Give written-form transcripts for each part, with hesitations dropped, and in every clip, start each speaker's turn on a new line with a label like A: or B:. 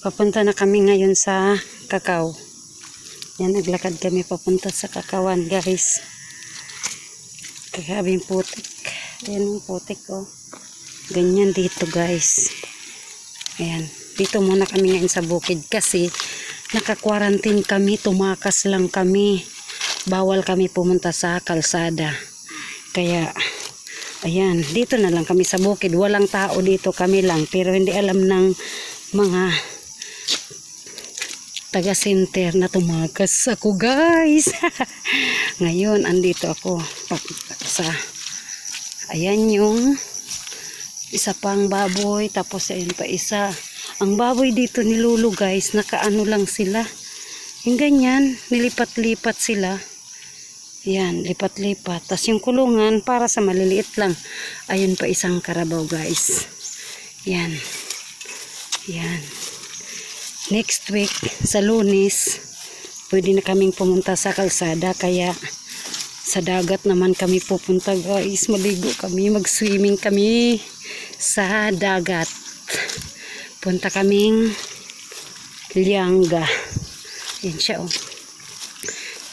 A: Papunta na kami ngayon sa kakao. Yan, naglakad kami papunta sa kakawan, guys. Kakabing putik. Ayan yung putik, oh. Ganyan dito, guys. Ayan. Dito muna kami ngayon sa bukid kasi naka-quarantine kami. Tumakas lang kami. Bawal kami pumunta sa kalsada. Kaya, ayan. Dito na lang kami sa bukid. Walang tao dito, kami lang. Pero hindi alam ng mga taga-center na tumakas ako, guys. Ngayon, andito ako sa ayan yung isa pang baboy, tapos ayun pa isa. Ang baboy dito ni Lulu, guys, nakaano lang sila. Yung ganyan, nilipat-lipat sila. Yan, lipat-lipat. Tapos yung kulungan para sa maliliit lang. Ayun pa isang karabaw, guys. Yan. Yan. Next week, sa Lunes, pwede na kaming pumunta sa kalsada. Kaya sa dagat naman kami pupunta, guys. Maligo kami, mag-swimming kami sa dagat. Punta kaming Lianga. Yan siya, oh.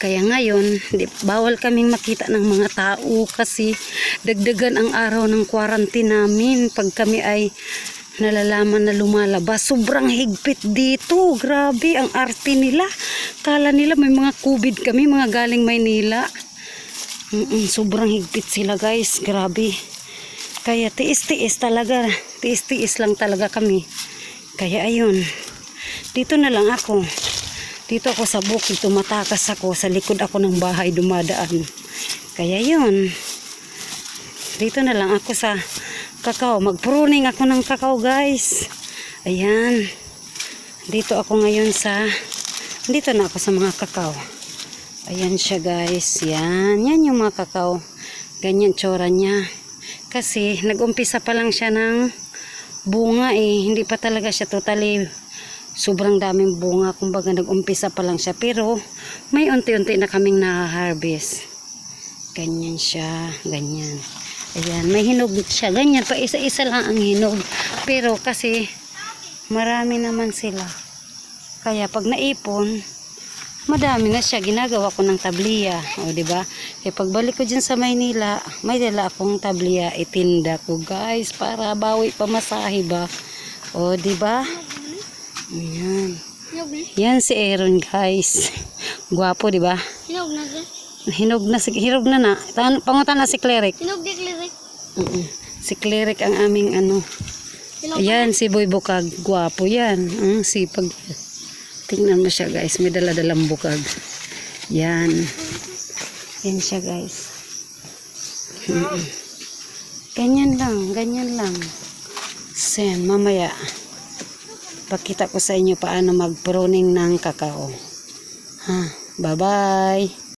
A: Kaya ngayon, bawal kaming makita ng mga tao kasi dagdagan ang araw ng quarantine namin pag kami ay nalalaman na lumalabas. Sobrang higpit dito. Grabe, ang arte nila. Kala nila may mga COVID kami, mga galing Maynila. Sobrang higpit sila, guys. Grabe. Kaya tiis-tiis talaga. Tiis-tiis lang talaga kami. Kaya ayun. Dito na lang ako. Dito ako sa bukid. Tumatakas ako. Sa likod ako ng bahay dumadaan. Kaya yun. Dito na lang ako sa kakao. Mag-pruning ako ng kakao, guys. Ayan. Dito ako ngayon sa dito na ako sa mga kakao. Ayan siya, guys. Yan. Yan yung mga kakao. Ganyan tsura niya. Kasi nag-umpisa pa lang siya ng bunga eh. Hindi pa talaga siya totally sobrang daming bunga. Kumbaga nag-umpisa pa lang siya. Pero may unti-unti na kaming na-harvest. Ganyan siya. Ganyan. Ayan, may hinog siya. Ganyan pa, isa-isa lang ang hinog. Pero kasi marami naman sila. Kaya pag naipon, madami na siya. Ginagawa ko ng tabliya. O, diba? Kaya pagbalik ko dyan sa Maynila, may dala akong tabliya. Itinda ko, guys, para bawi pamasahe ba. O, diba? Ayan. Yan si Aaron, guys. Gwapo, diba?
B: Hinog na siya.
A: Hinog na na. Pangutan na si Cleric.
B: Hinog di Cleric.
A: Si Cleric ang aming ano. Ayan, si Boy Bukag. Gwapo yan. Sipag. Tingnan mo siya, guys. May dala-dalang bukag. Yan. Yan siya, guys. Ganyan lang. Ganyan lang. Sen, mamaya. Pakita ko sa inyo paano mag-pruning ng kakao. Ha? Bye-bye.